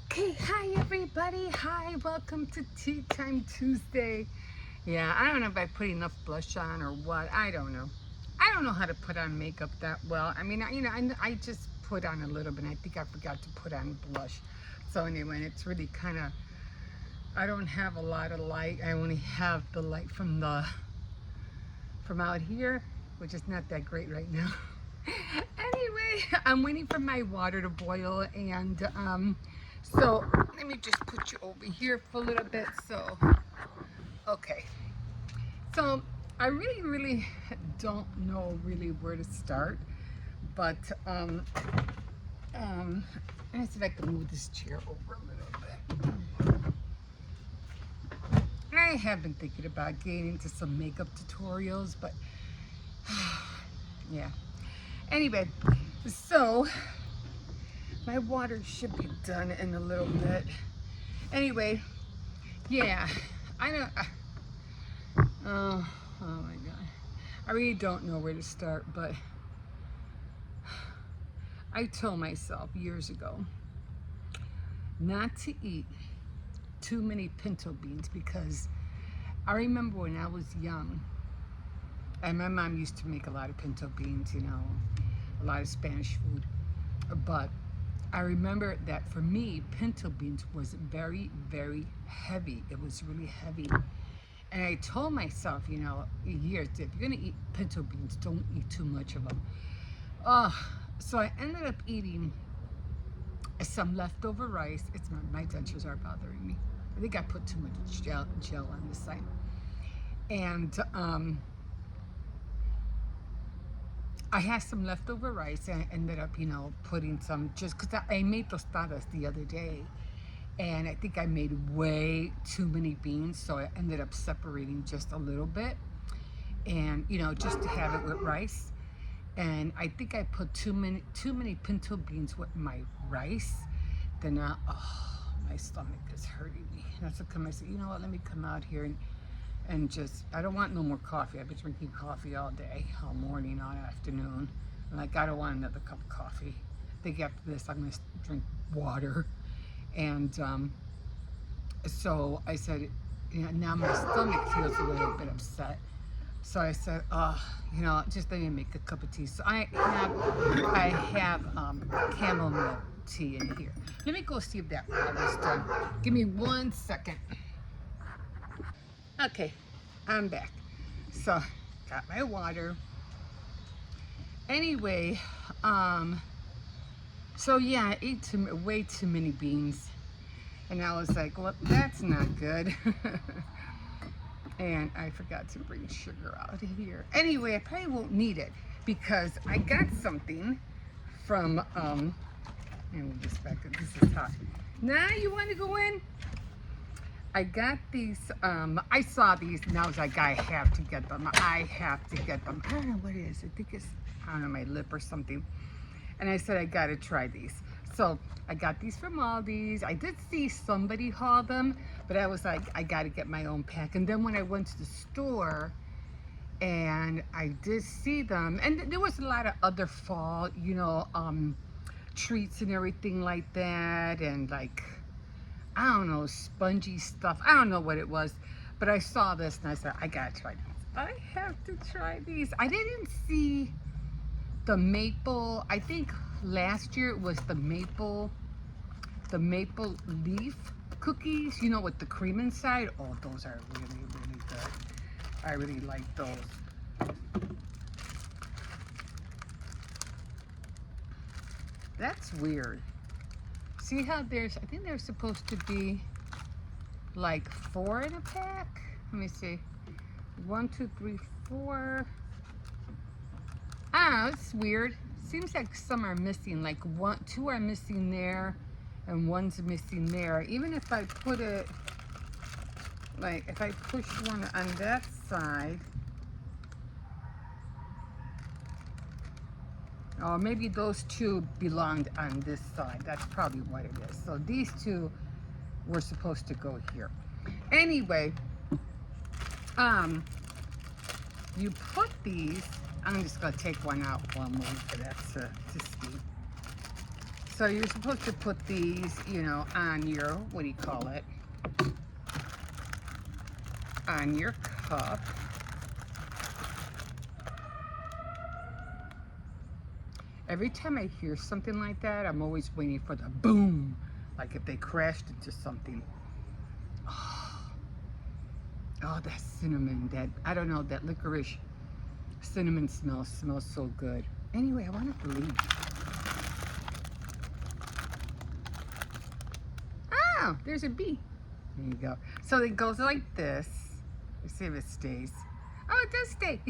Okay, hi everybody. Hi, welcome to Tea Time Tuesday. Yeah, I don't know if I put enough blush on or what. I don't know. I don't know how to put on makeup that well. I mean, I just put on a little bit. I think I forgot to put on blush. So anyway, it's really kind of, I don't have a lot of light. I only have the light from out here, which is not that great right now. Anyway, I'm waiting for my water to boil, and so let me just put you over here for a little bit. So okay, so I really don't know really where to start, but let me see if I can move this chair over a little bit. I have been thinking about getting into some makeup tutorials, but yeah. Anyway, so my water should be done in a little bit. Anyway, yeah, I don't, oh my God. I really don't know where to start, but I told myself years ago not to eat too many pinto beans because I remember when I was young, and my mom used to make a lot of pinto beans, you know, a lot of Spanish food, but I remember that for me, pinto beans was very heavy. It was really heavy. And I told myself, you know, years, if you're gonna eat pinto beans, don't eat too much of them. So I ended up eating some leftover rice. It's my dentures are bothering me. I think I put too much gel on the side. And I had some leftover rice, and I ended up, you know, putting some, just because I made tostadas the other day, and I think I made way too many beans, so I ended up separating just a little bit, and you know, just to have it with rice. And I think I put too many pinto beans with my rice. Then my stomach is hurting me. That's what come. I said, you know what? Let me come out here and just, I don't want no more coffee. I've been drinking coffee all day, all morning, all afternoon. And like, I don't want another cup of coffee. I think after this, I'm gonna drink water. And so I said, you know, now my stomach feels a little bit upset. So I said, oh, you know, just let me make a cup of tea. So I have chamomile tea in here. Let me go see if that water's done. Give me 1 second. Okay, I'm back. So, got my water. Anyway, so yeah, I ate way too many beans. And I was like, well, that's not good. And I forgot to bring sugar out of here. Anyway, I probably won't need it because I got something from, and this back up, this is hot. Now you want to go in? I got these, I saw these and I was like, I have to get them. I have to get them. I don't know what it is. I think it's, I don't know, my lip or something. And I said, I got to try these. So I got these from Aldi's. I did see somebody haul them, but I was like, I got to get my own pack. And then when I went to the store and I did see them, and there was a lot of other fall, you know, treats and everything like that. And like, I don't know, spongy stuff. I don't know what it was, but I saw this and I said, I got to try these. I have to try these. I didn't see the maple, I think last year it was the maple leaf cookies, you know, with the cream inside. Oh, those are really good. I really like those. That's weird. See how there's, I think there's supposed to be like 4 in a pack. Let me see. 1, 2, 3, 4. Ah, it's weird. Seems like some are missing, like 2 are missing there and 1's missing there. Even if I put it, like if I push one on that side, or maybe those 2 belonged on this side. That's probably what it is. So these 2 were supposed to go here. Anyway, you put these, I'm just gonna take one out while I'm waiting for that to steam. So you're supposed to put these, you know, on your, what do you call it? On your cup. Every time I hear something like that, I'm always waiting for the boom, like if they crashed into something. Oh, that cinnamon, that, I don't know, that licorice cinnamon smells so good. Anyway, I wanted to leave. Oh, there's a bee. There you go. So it goes like this. Let's see if it stays. Oh, it does stay.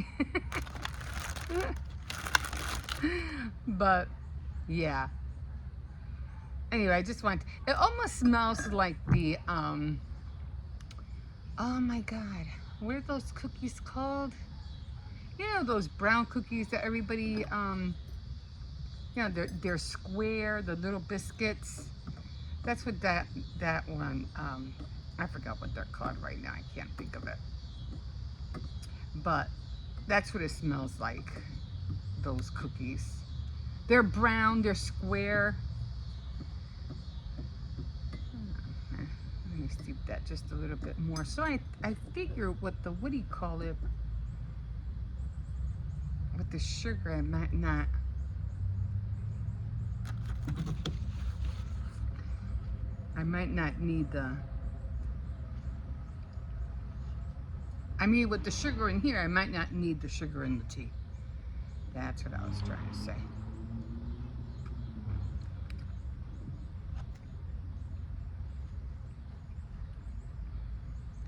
But yeah. Anyway, I just want, it almost smells like the oh my god, what are those cookies called? You know, those brown cookies that everybody you know, they're square, the little biscuits. That's what that one, I forgot what they're called right now. I can't think of it. But that's what it smells like, those cookies. They're brown, they're square. Let me steep that just a little bit more. So I figure what do you call it? With the sugar, I might not. I might not need the, I mean, with the sugar in here, I might not need the sugar in the tea. That's what I was trying to say.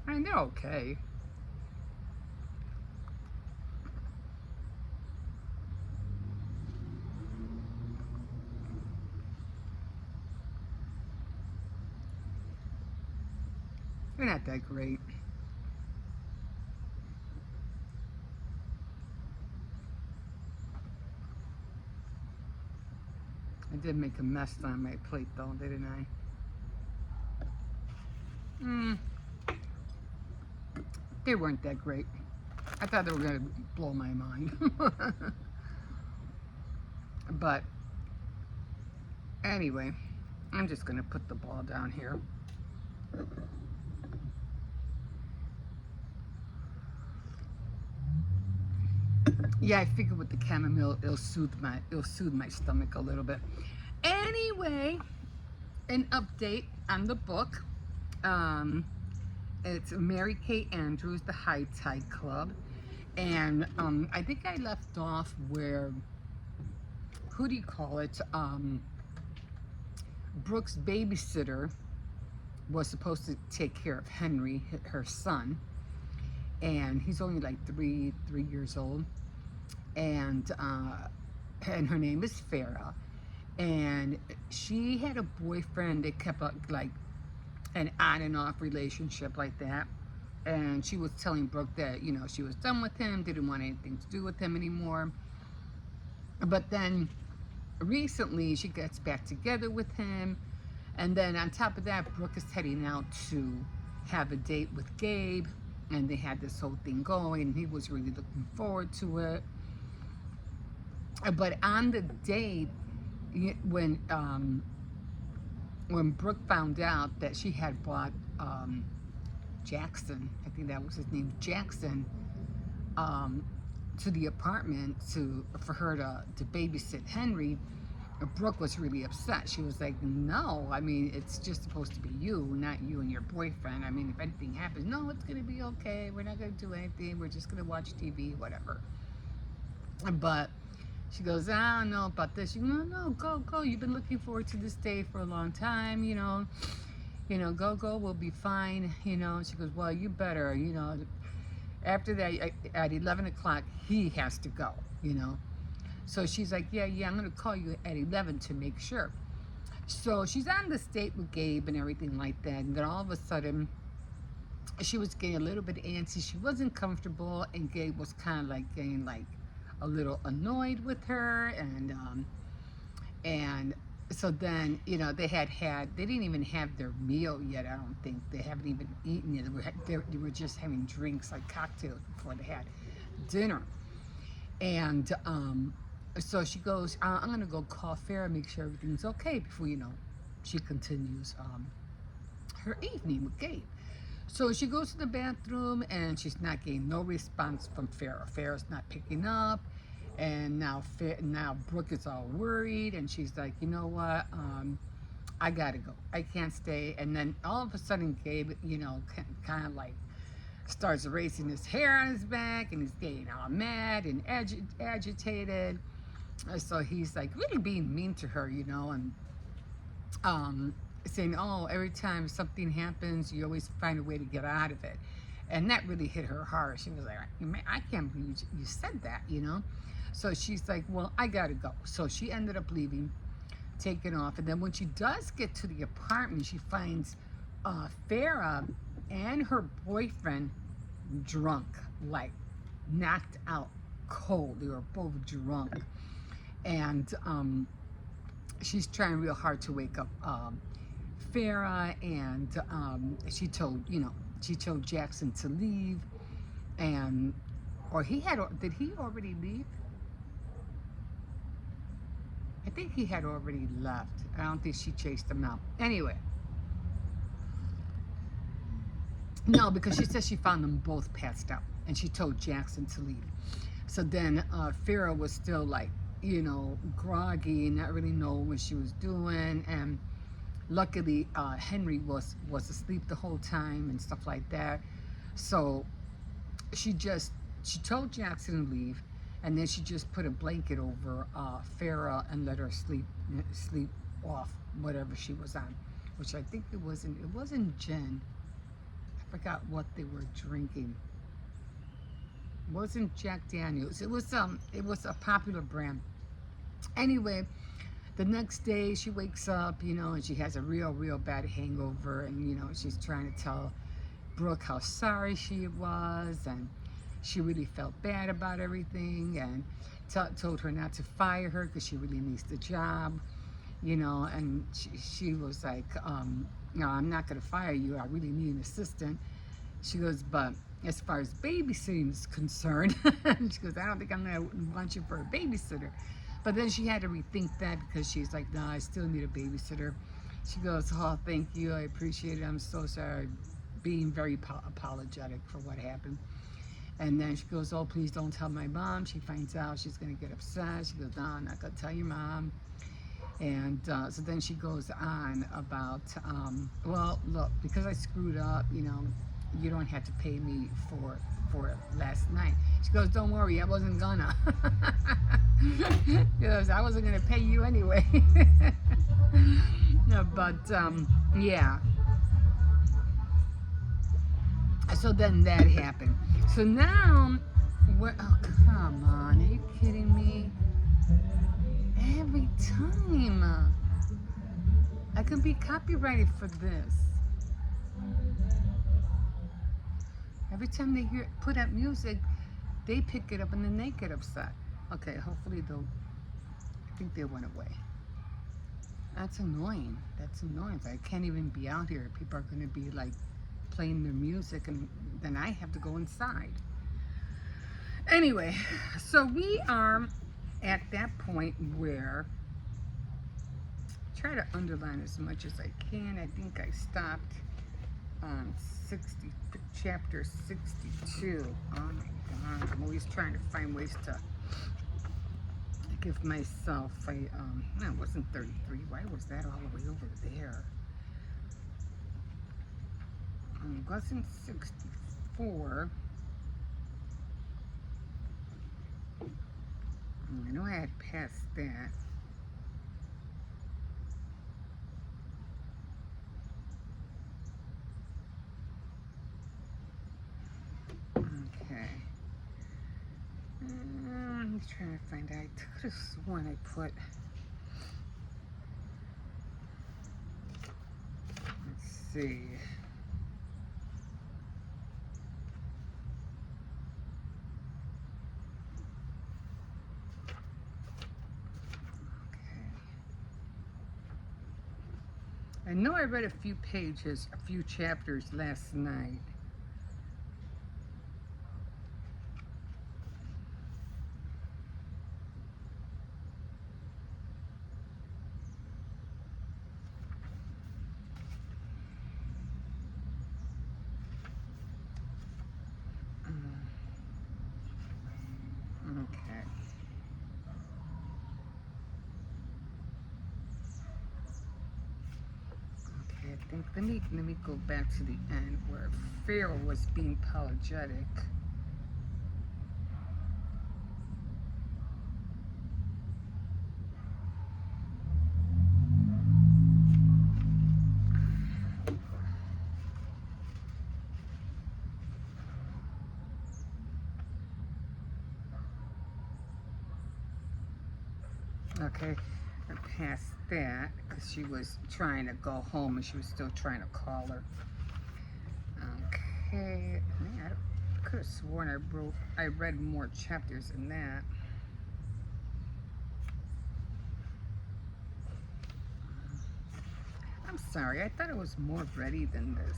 I mean, they're okay. They're not that great. I did make a mess on my plate though, didn't I? They weren't that great. I thought they were gonna blow my mind. But anyway, I'm just gonna put the ball down here. Yeah, I figured with the chamomile, it'll soothe my stomach a little bit. Anyway, an update on the book. It's Mary Kay Andrews, The High Tide Club, and I think I left off where, who do you call it? Brooke's babysitter was supposed to take care of Henry, her son, and he's only like three years old. And her name is Farah, and she had a boyfriend that kept up like an on and off relationship like that, and she was telling Brooke that, you know, she was done with him, didn't want anything to do with him anymore. But then recently she gets back together with him, and then on top of that, Brooke is heading out to have a date with Gabe, and they had this whole thing going, and he was really looking forward to it. But on the date, when Brooke found out that she had brought Jackson, I think that was his name, Jackson, to the apartment for her to babysit Henry, Brooke was really upset. She was like, no, I mean, it's just supposed to be you, not you and your boyfriend. I mean, if anything happens, no, it's going to be okay. We're not going to do anything. We're just going to watch TV, whatever. But she goes, I don't know about this. You go, no, go. You've been looking forward to this day for a long time, you know, go, we'll be fine, you know. She goes, well, you better, you know. After that, at 11 o'clock, he has to go, you know. So she's like, yeah, I'm going to call you at 11 to make sure. So she's on this date with Gabe and everything like that. And then all of a sudden, she was getting a little bit antsy. She wasn't comfortable. And Gabe was kind of like getting like a little annoyed with her. And so then, you know, they didn't even have their meal yet, I don't think. They haven't even eaten yet. They were just having drinks, like cocktails, before they had dinner. And So she goes, I'm gonna go call Farrah, make sure everything's okay before she continues her evening with Gabe. So she goes to the bathroom and she's not getting no response from Farrah. Farrah's not picking up, and now Brooke is all worried, and she's like, you know what? I gotta go. I can't stay. And then all of a sudden, Gabe, kind of like starts erasing his hair on his back, and he's getting all mad and agitated. So he's like really being mean to her, and um, saying, "Oh, every time something happens, you always find a way to get out of it," and that really hit her hard. She was like, "I can't believe you said that." So she's like, "Well, I gotta go." So she ended up leaving, taking off, and then when she does get to the apartment, she finds Farrah and her boyfriend drunk, like knocked out cold. They were both drunk, and she's trying real hard to wake up Farrah, and she told Jackson to leave, and or did he already leave? I think he had already left. I don't think she chased him out. Anyway, no, because she said she found them both passed out, and she told Jackson to leave. So then Farrah was still like, groggy, not really know what she was doing, and luckily Henry was asleep the whole time and stuff like that. So she told Jackson to leave, and then she just put a blanket over Farrah and let her sleep off whatever she was on, which I think it wasn't gin. I forgot what they were drinking. It wasn't Jack Daniels. It was a popular brand. Anyway, the next day she wakes up, and she has a real bad hangover, and she's trying to tell Brooke how sorry she was, and she really felt bad about everything, and told her not to fire her because she really needs the job, and she was like, no, I'm not going to fire you. I really need an assistant. She goes, but as far as babysitting is concerned, she goes, I don't think I'm going to want you for a babysitter. But then she had to rethink that because she's like, no, I still need a babysitter. She goes, oh, thank you. I appreciate it. I'm so sorry. Being very apologetic for what happened. And then she goes, oh, please don't tell my mom. She finds out, she's going to get upset. She goes, no, I'm not going to tell your mom. And so then she goes on about, well, look, because I screwed up, you don't have to pay me for last night. She goes, don't worry, I wasn't gonna. She goes, I wasn't gonna pay you anyway. No, but yeah. So then that happened. So now, oh, come on, are you kidding me? Every time. I could be copyrighted for this. Every time they put up music, they pick it up and then they get upset. Okay, hopefully I think they went away. That's annoying. That's annoying. I can't even be out here. People are going to be like playing their music, and then I have to go inside. Anyway, so we are at that point where try to underline as much as I can. I think I stopped on chapter 62. Oh my God, I'm always trying to find ways to give myself a, no, it wasn't 33. Why was that all the way over there? It wasn't 64. I know I had passed that. Okay. I'm trying to find out. I could have sworn I put. Let's see. I know I read a few pages, a few chapters last night. think, let me go back to the end where Pharaoh was being apologetic. Okay, and past that, because she was trying to go home and she was still trying to call her. Okay, man, I could have sworn I read more chapters than that. I'm sorry, I thought it was more ready than this.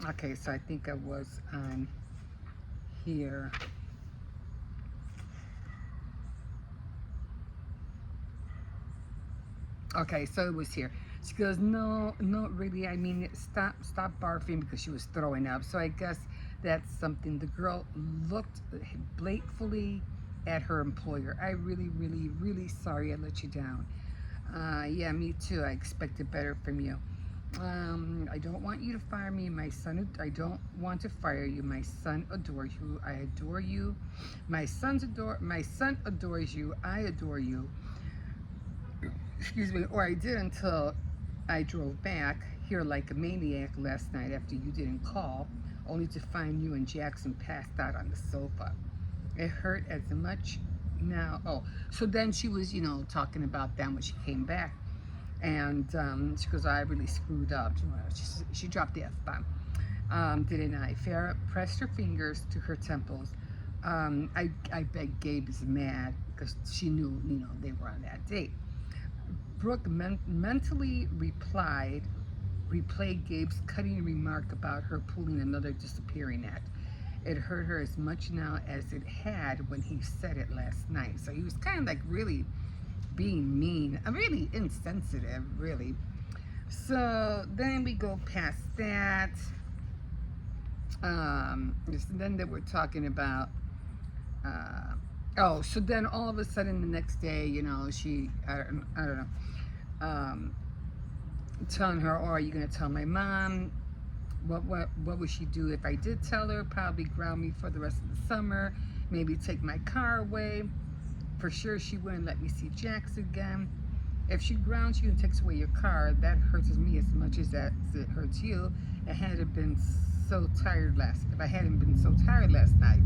Okay, so I think I was on here. Okay, so it was here. She goes, no, no, really. I mean, stop barfing, because she was throwing up. So I guess that's something. The girl looked blatantly at her employer. I really, really, really sorry I let you down. Yeah, me too. I expected better from you. I don't want you to fire me. I don't want to fire you. My son adores you. I adore you. My son adores you. I adore you. Excuse me, or I did until I drove back here like a maniac last night after you didn't call, only to find you and Jackson passed out on the sofa. It hurt as much now. Oh, so then she was, talking about that when she came back. And she goes, I really screwed up. She dropped the F-bomb. Didn't I? Farrah pressed her fingers to her temples. I bet Gabe is mad because she knew, they were on that date. Brooke mentally replayed Gabe's cutting remark about her pulling another disappearing act. It hurt her as much now as it had when he said it last night. So he was kind of like really being mean, really insensitive, really. So then we go past that. Then they were talking about. So then all of a sudden the next day, I don't know, telling her, "Oh, are you gonna tell my mom? What would she do if I did tell her? Probably ground me for the rest of the summer. Maybe take my car away. For sure, she wouldn't let me see Jax again. If she grounds you and takes away your car, that hurts me as much as it hurts you. If I hadn't been so tired last night,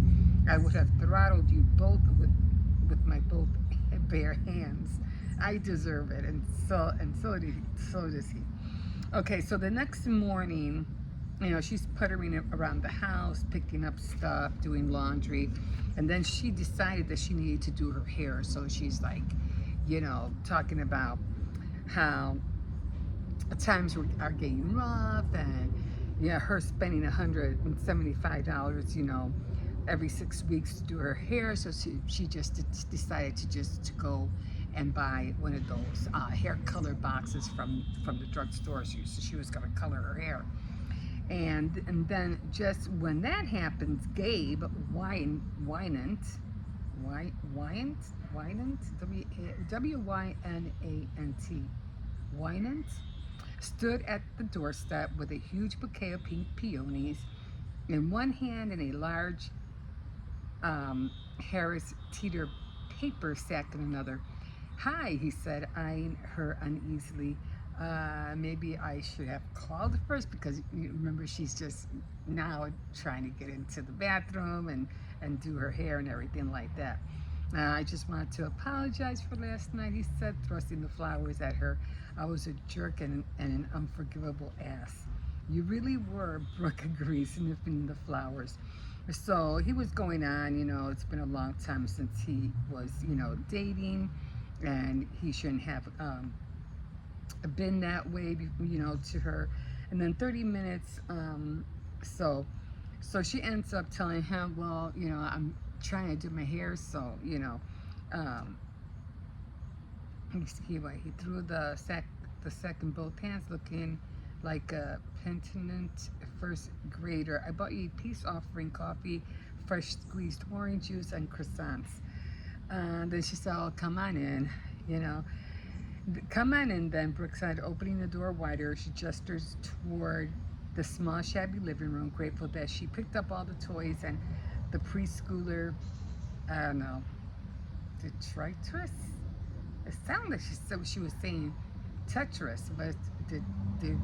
I would have throttled you both with my both bare hands. I deserve it, and so does he." Okay, so the next morning, she's puttering around the house, picking up stuff, doing laundry, and then she decided that she needed to do her hair. So she's like, talking about how times are getting rough, and her spending $175, every 6 weeks to do her hair. So she just decided to go and buy one of those hair color boxes from the drugstore. So she was going to color her hair. And then just when that happens, Gabe Wynant, W-Y-N-A-N-T, Wynant, stood at the doorstep with a huge bouquet of pink peonies in one hand and a large Harris Teeter paper sack in another. "Hi," he said, eyeing her uneasily. Maybe I should have called first, because you remember she's just now trying to get into the bathroom and do her hair and everything like that. "I just wanted to apologize for last night," he said, thrusting the flowers at her. "I was a jerk and an unforgivable ass." "You really were," Brooke agreed, sniffing the flowers. So he was going on, it's been a long time since he was, dating, and he shouldn't have been that way, to her. And then 30 minutes, so she ends up telling him, "Well, I'm trying to do my hair, so, he threw the sack in both hands, looking like a penitent first grader. I bought you a peace offering coffee, fresh squeezed orange juice, and croissants. Then she said, "Oh, come on in," you know. Come on in, then, Brooke said, opening the door wider. She gestures toward the small, shabby living room, grateful that she picked up all the toys and the preschooler, I don't know, detritus? It sounded like she said she was saying Tetris, but the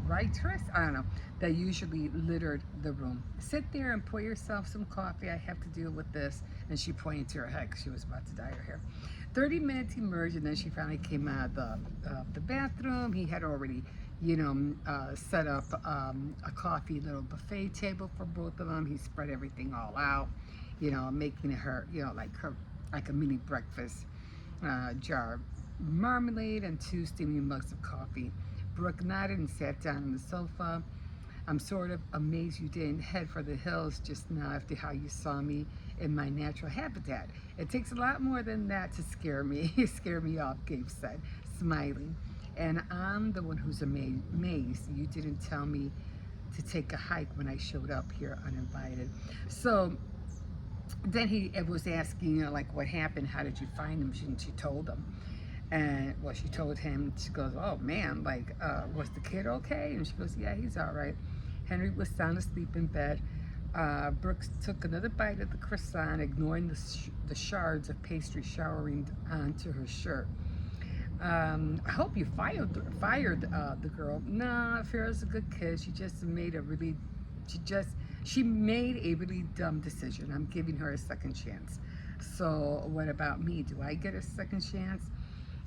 waitress, I don't know, that usually littered the room. Sit there and pour yourself some coffee. I have to deal with this. And she pointed to her head because she was about to dye her hair. 30 minutes emerged, and then she finally came out of the bathroom. He had already, set up a coffee little buffet table for both of them. He spread everything all out, making her, like a mini breakfast jar, marmalade, and 2 steaming mugs of coffee. Brooke nodded and sat down on the sofa. I'm sort of amazed you didn't head for the hills just now after how you saw me in my natural habitat. It takes a lot more than that to scare me. Scare me off, Gabe said, smiling. And I'm the one who's amazed you didn't tell me to take a hike when I showed up here uninvited. So then he was asking, like, what happened? How did you find him? She told him. And well, she told him, she goes, oh man, like, was the kid okay? And she goes, yeah, he's all right. Henry was sound asleep in bed. Brooks took another bite of the croissant, ignoring the shards of pastry showering onto her shirt. I hope you fired the girl. Nah, Farrah's a good kid. She made a really dumb decision. I'm giving her a second chance. So what about me? Do I get a second chance?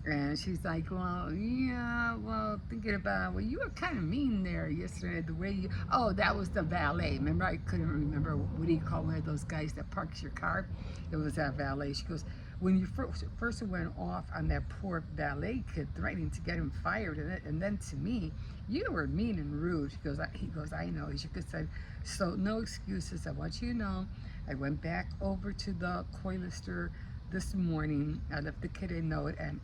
And she's like, well, yeah, well, thinking about, well, you were kind of mean there yesterday, the way you, oh, that was the valet. Remember, I couldn't remember, what do you call one of those guys that parks your car? It was that valet. She goes, when you first went off on that poor valet kid, threatening to get him fired, and then to me, you were mean and rude. He goes, I know. She could say, so no excuses. I want you to know, I went back over to the Coilister this morning. I left the kid a note and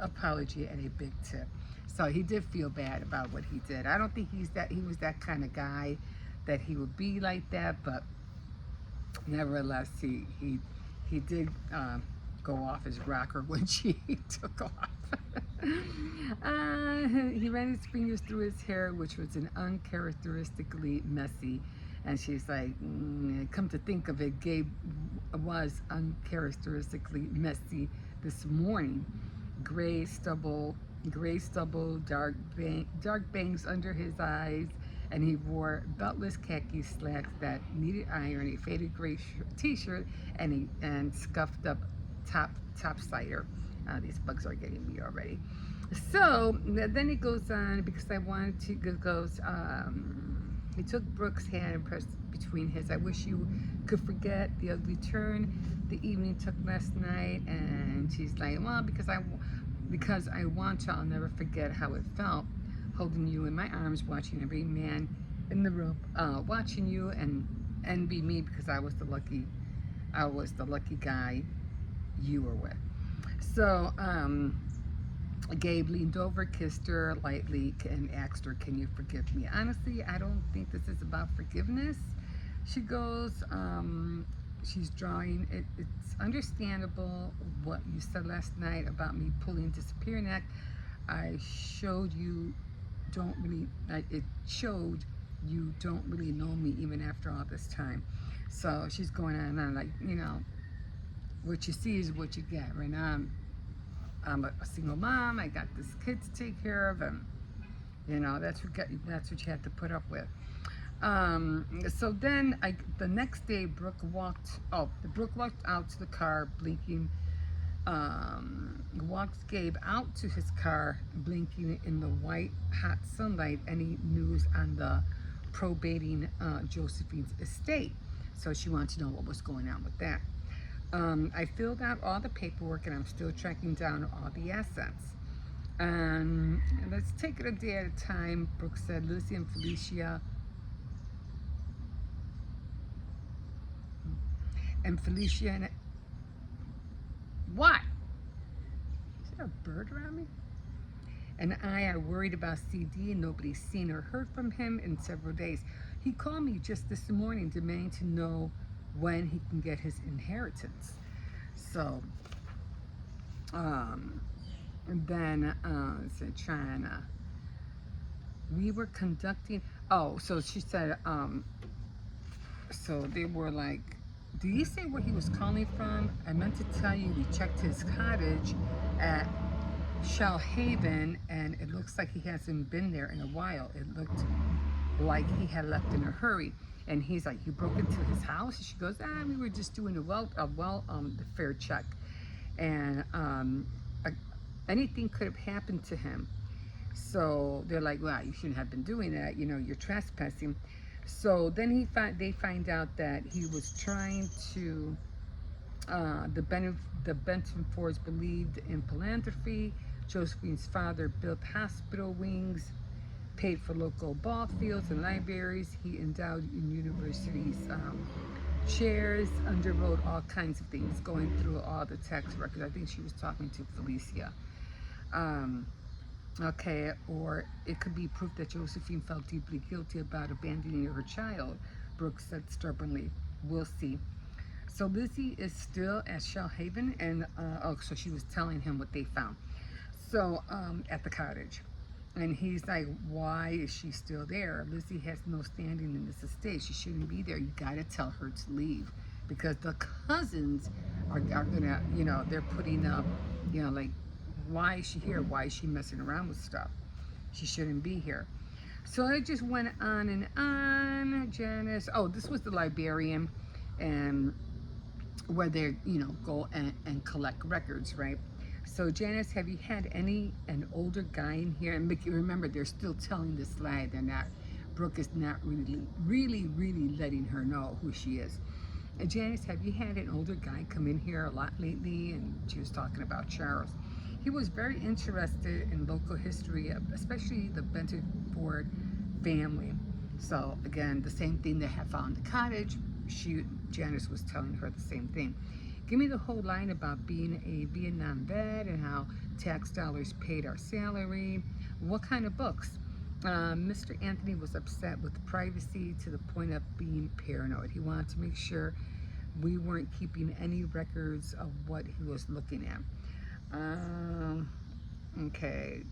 apology and a big tip. So he did feel bad about what he did. I don't think he was that kind of guy that he would be like that, but nevertheless, he did go off his rocker when she took off. He ran his fingers through his hair, which was an uncharacteristically messy. And she's like, come to think of it, Gabe was uncharacteristically messy this morning. Gray stubble, dark bangs under his eyes, and he wore beltless khaki slacks that needed iron, a faded gray t-shirt, and scuffed up top cider. These bugs are getting me already. So then it goes on, because I wanted to, he took Brooke's hand and pressed between his. I wish you could forget the ugly turn the evening took last night. And she's like, well, because I want to, I'll never forget how it felt holding you in my arms, watching every man in the room watching you and envy me because I was the lucky guy you were with. So Gabe leaned over, kissed her lightly, and asked her, can you forgive me? Honestly, I don't think this is about forgiveness. She goes, she's drawing. It's understandable what you said last night about me pulling disappearing act. It showed you don't really know me even after all this time. So she's going on and on, like, what you see is what you get. Right now, I'm a single mom. I got this kid to take care of, and that's what you have to put up with. So then the next day, Brooke walked out to the car, blinking. Walked Gabe out to his car, blinking in the white hot sunlight. Any news on the probating Josephine's estate? So she wanted to know what was going on with that. I filled out all the paperwork and I'm still tracking down all the assets. And let's take it a day at a time, Brooke said. Lucy and Felicia and what? Is there a bird around me? and I are worried about CD, and nobody's seen or heard from him in several days. He called me just this morning demanding to know when he can get his inheritance. So, um, and then, so China, we were conducting, oh, so she said, so they were like, did he say where he was calling from? I meant to tell you we checked his cottage at Shell Haven, and it looks like he hasn't been there in a while. It looked like he had left in a hurry. And he's like, you broke into his house? And she goes, we were just doing the fair check. And uh, anything could have happened to him. So they're like, well, you shouldn't have been doing that. You know, you're trespassing. So then they find out that he was trying to, the Benton Fords believed in philanthropy. Josephine's father built hospital wings, paid for local ball fields and libraries. He endowed in universities chairs, underwrote all kinds of things, going through all the tax records. I think she was talking to Felicia. Okay, or it could be proof that Josephine felt deeply guilty about abandoning her child, Brooks said stubbornly. We'll see. So Lizzie is still at Shell Haven, and so she was telling him what they found. So at the cottage, and he's like, "Why is she still there? Lizzie has no standing in this estate. She shouldn't be there. You gotta tell her to leave, because the cousins are gonna, they're putting up, like, why is she here? Why is she messing around with stuff? She shouldn't be here." So it just went on and on. Janice, oh, this was the librarian, and where they, go and collect records, right? So Janice, have you had an older guy in here? And Mickey, remember, they're still telling this lie. They're not, Brooke is not really letting her know who she is. And Janice, have you had an older guy come in here a lot lately? And she was talking about Charles. He was very interested in local history, especially the Benton Ford family. So again, the same thing they had found in the cottage. Janice was telling her the same thing. Give me the whole line about being a Vietnam vet and how tax dollars paid our salary. What kind of books? Mr. Anthony was upset with privacy to the point of being paranoid. He wanted to make sure we weren't keeping any records of what he was looking at. Okay.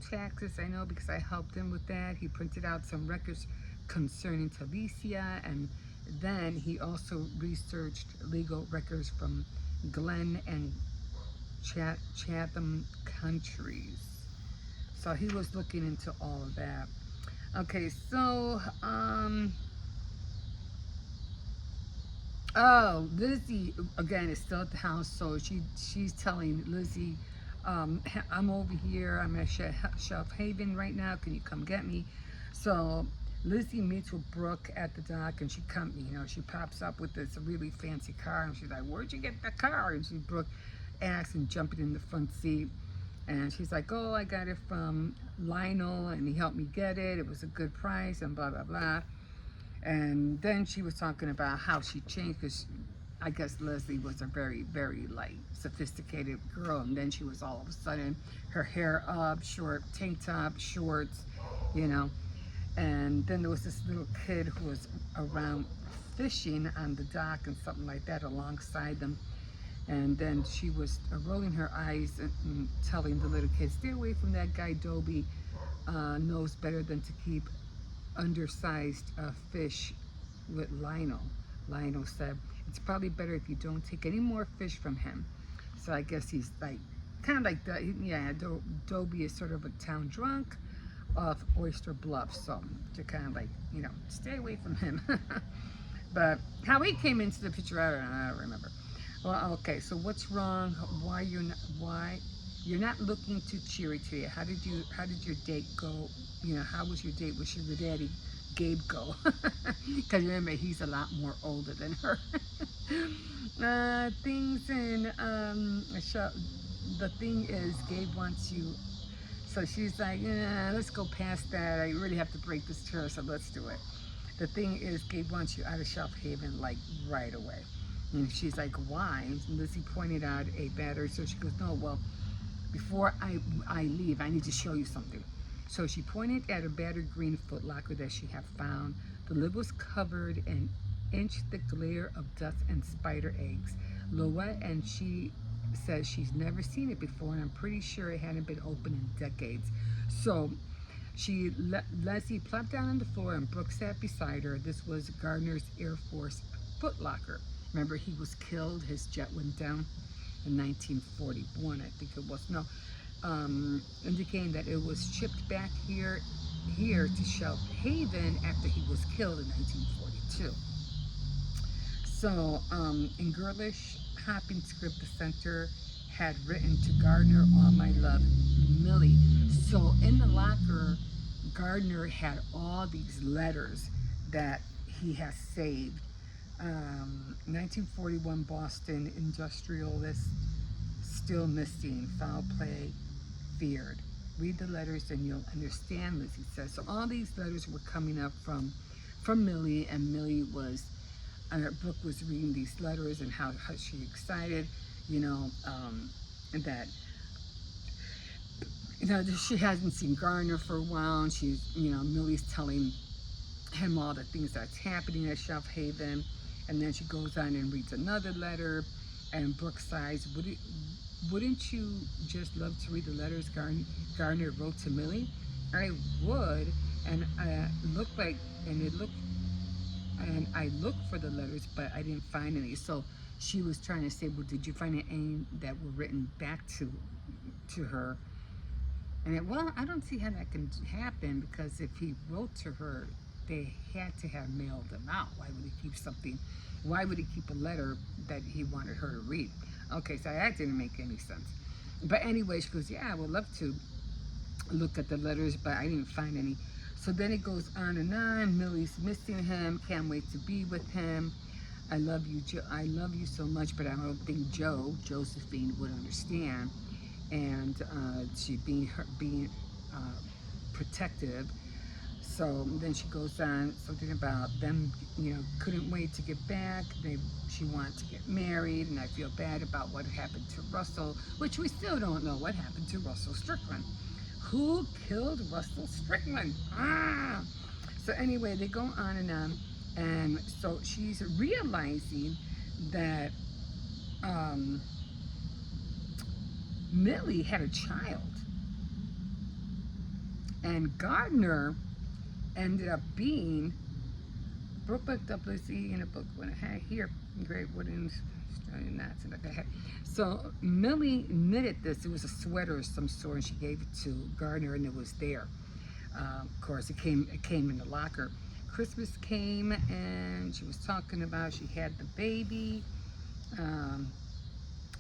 Taxes, I know because I helped him with that. He printed out some records concerning Talicia, and then he also researched legal records from Glen and Chatham counties. So he was looking into all of that. Okay, so oh, Lizzie again is still at the house, so she's telling Lizzie, I'm over here. I'm at Shelf Haven right now. Can you come get me? So Lizzie meets with Brooke at the dock, and she pops up with this really fancy car, and she's like, "Where'd you get the car?" And Brooke asks, and jumping in the front seat, and she's like, "Oh, I got it from Lionel, and he helped me get it. It was a good price, and blah blah blah." And then she was talking about how she changed, because I guess Leslie was a very, very sophisticated girl, and then she was all of a sudden her hair up, short tank top, shorts, And then there was this little kid who was around fishing on the dock and something like that alongside them. And then she was rolling her eyes and telling the little kid, "Stay away from that guy. Dobie knows better than to keep undersized fish with Lionel." Lionel said, "It's probably better if you don't take any more fish from him." So I guess he's kind of like that. Yeah, Dobie is sort of a town drunk of Oyster Bluff, so to kind of stay away from him. But how he came into the picture, I don't remember. Well, okay, so what's wrong? Why you're not looking too cheery today? How did your date go? How was your date with sugar daddy Gabe go? Because remember, he's a lot more older than her. Things in the thing is, Gabe wants you. So she's like, "Yeah, let's go past that. I really have to break this to her, so let's do it." The thing is, Gabe wants you out of Shelf Haven right away. And she's like, "Why?" And Lizzie pointed out a battery. So she goes, "No, well, Before I leave, I need to show you something. So she pointed at a battered green footlocker that she had found. The lid was covered in inch-thick layer of dust and spider eggs. Loette and she says she's never seen it before, and I'm pretty sure it hadn't been opened in decades. So Leslie plopped down on the floor, and Brooke sat beside her. This was Gardner's Air Force footlocker. Remember, he was killed. His jet went down in 1941, I think it was. No, indicating that it was shipped back here to Shelf Haven after he was killed in 1942. So, in girlish hopping script, the center had written to Gardner, "All my love, Millie." So, in the locker, Gardner had all these letters that he has saved. 1941 Boston industrialist still missing, foul play feared. Read the letters and you'll understand, Lizzie says. So all these letters were coming up from Millie, and Millie was, Brooke was reading these letters and how she excited, you know, that, you know, she hasn't seen Gardner for a while, and she's, you know, Millie's telling him all the things that's happening at Shelf Haven. And then she goes on and reads another letter, and Brooke sighs, wouldn't you just love to read the letters Gardner wrote to Millie? I would, and looked like, and it looked, and I looked for the letters, but I didn't find any. So she was trying to say, well, did you find any that were written back to her? And well, I don't see how that can happen, because if he wrote to her, they had to have mailed them out. Why would he keep something? Why would he keep a letter that he wanted her to read? Okay, so that didn't make any sense. But anyway, she goes, yeah, I would love to look at the letters, but I didn't find any. So then it goes on and on. Millie's missing him. Can't wait to be with him. I love you, I love you so much, but I don't think Josephine would understand. And she being protective. So then she goes on something about them, you know, couldn't wait to get back. She wanted to get married, and I feel bad about what happened to Russell, which we still don't know what happened to Russell Strickland. Who killed Russell Strickland? Ah! So anyway, they go on, and so she's realizing that Millie had a child, and Gardner ended up being Brooke looked up Lucy in a book when I had here, Great Wooden Australian Knots, and like I had. So Millie knitted this. It was a sweater of some sort, and she gave it to Gardner, and it was there. Of course, it came in the locker. Christmas came, and she was talking about she had the baby.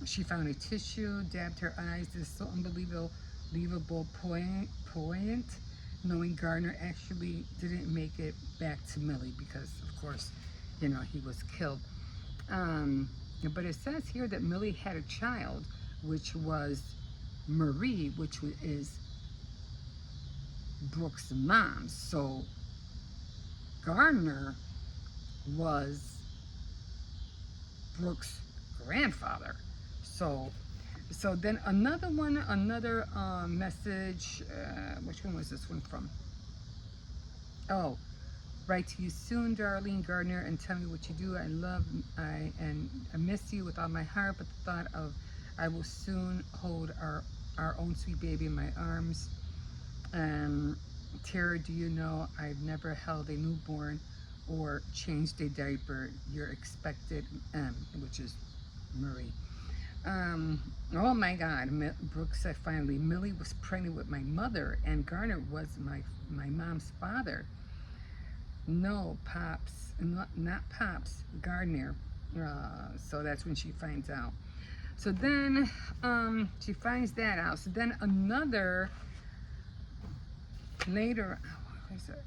She found a tissue, dabbed her eyes. This is so unbelievable, poignant, knowing Gardner actually didn't make it back to Millie because, of course, you know, he was killed. But it says here that Millie had a child, which was Marie, which is Brooke's mom. So Gardner was Brooke's grandfather. So then another message. Which one was this one from? Oh, write to you soon, darling Gardner, and tell me what you do. I miss you with all my heart. But the thought of I will soon hold our own sweet baby in my arms. Tara, do you know I've never held a newborn or changed a diaper? You're expected, which is Marie. Oh my God, Brooke said finally, Millie was pregnant with my mother, and Gardner was my mom's father. No, Pops, not Pops, Gardner. So that's when she finds out. So then she finds that out. So then another, later, what is it?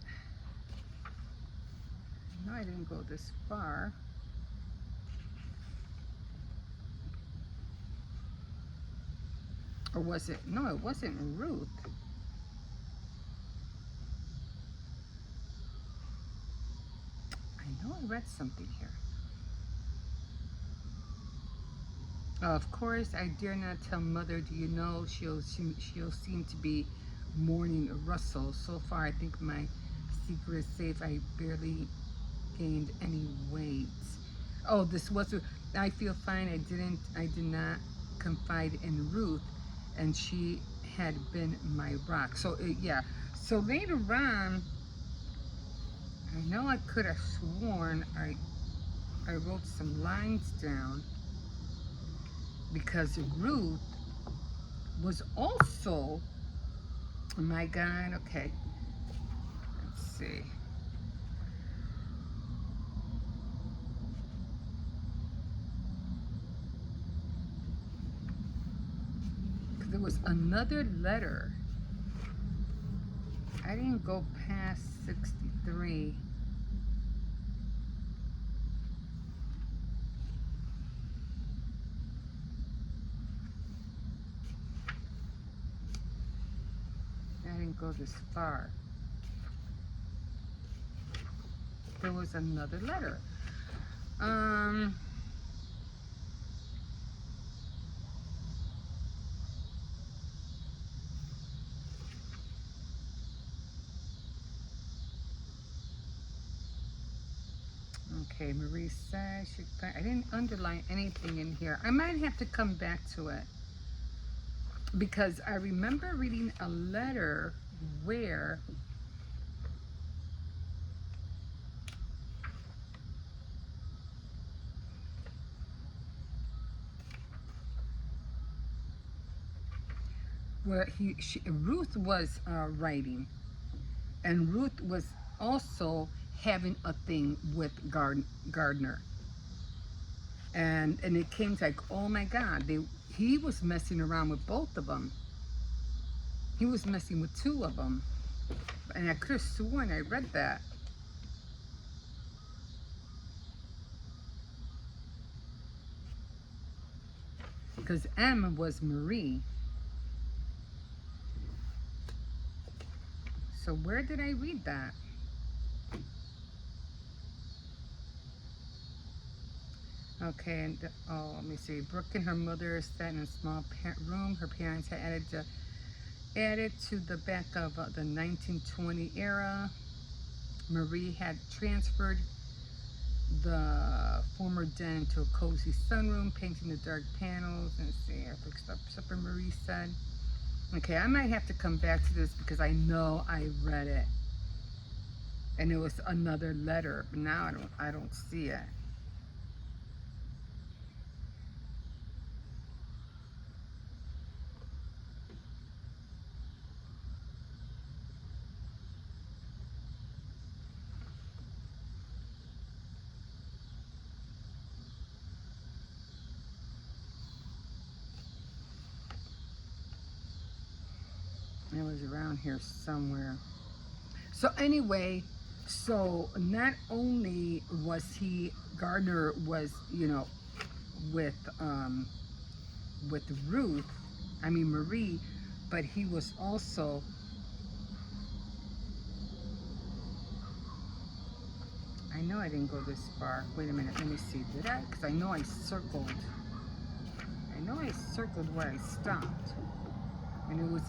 No, I didn't go this far. Or was it? No, it wasn't Ruth. I know I read something here. Of course, I dare not tell mother. Do you know she'll seem to be mourning Russell. So far, I think my secret is safe. I barely gained any weight. Oh, this was. I feel fine. I did not confide in Ruth, and she had been my rock. So yeah. So later on, I know I could have sworn I wrote some lines down because Ruth was also. Oh my God. Okay. Let's see. There was another letter. I didn't go past 63. I didn't go this far. There was another letter. Okay, Marie says I didn't underline anything in here. I might have to come back to it because I remember reading a letter where Ruth was writing, and Ruth was also having a thing with Gardner, and it came to like, oh my God, he was messing around with both of them. He was messing with two of them, and I could have sworn I read that. Because M was Marie. So where did I read that? Okay, and let me see. Brooke and her mother sat in a small room. Her parents had added to the back of the 1920 era. Marie had transferred the former den to a cozy sunroom, painting the dark panels. And see, I fixed up supper, Marie said. Okay, I might have to come back to this because I know I read it. And it was another letter, but now I don't see it. It was around here somewhere. So anyway, so not only was Gardner was, with with Ruth, I mean Marie, but he was also, I know I didn't go this far. Wait a minute, let me see. Did I? Because I know I circled where I stopped. And it was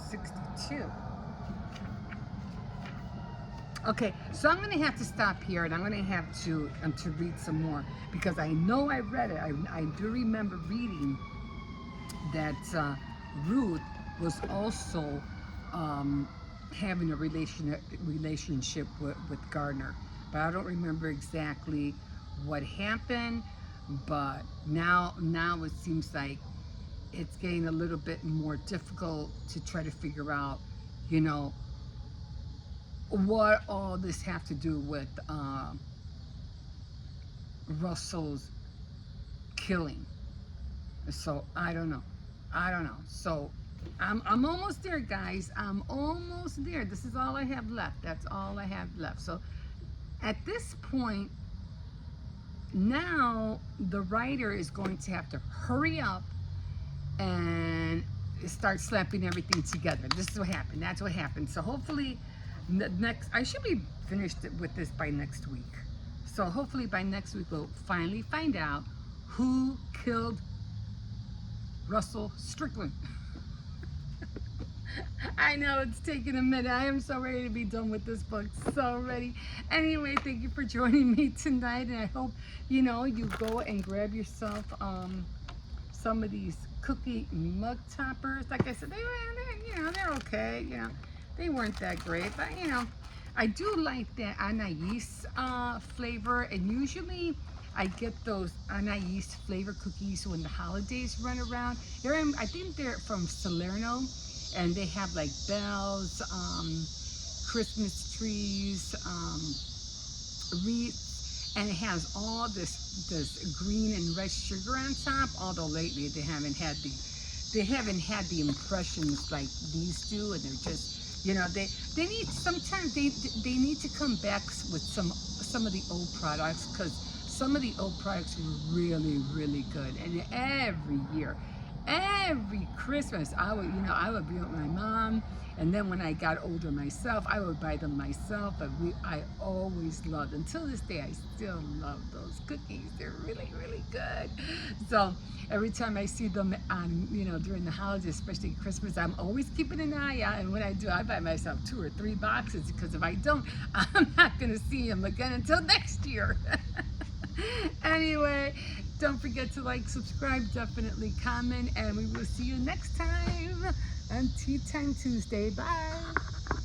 62. Okay, so I'm going to have to stop here, and I'm going to have to read some more because I know I read it. I do remember reading that Ruth was also having a relationship with Gardner, but I don't remember exactly what happened. But now it seems like it's getting a little bit more difficult to try to figure out, what all this have to do with Russell's killing. So I don't know. So I'm almost there, guys. I'm almost there. This is all I have left. That's all I have left. So at this point, now the writer is going to have to hurry up and start slapping everything together. This is what happened. That's what happened. So hopefully I should be finished with this by next week. So hopefully by next week we'll finally find out who killed Russel Strickland. I know it's taking a minute. I am so ready to be done with this book. So ready. Anyway, thank you for joining me tonight, and I hope you go and grab yourself some of these cookie mug toppers. Like I said, they're okay. They weren't that great, but I do like that anais flavor, and usually I get those anais flavor cookies when the holidays run around. I think they're from Salerno, and they have like bells, Christmas trees, wreaths, and it has all this green and red sugar on top. Although lately they haven't had the impressions like these do, and they're just they need sometimes they need to come back with some of the old products, because some of the old products were really good. And every Christmas I would be with my mom, and then when I got older myself, I would buy them myself. But I always loved, until this day, I still love those cookies. They're really good. So every time I see them on, during the holidays, especially Christmas, I'm always keeping an eye out. And when I do, I buy myself 2 or 3 boxes, because if I don't, I'm not going to see them again until next year. Anyway, don't forget to like, subscribe, definitely comment, and we will see you next time on Tea Time Tuesday. Bye.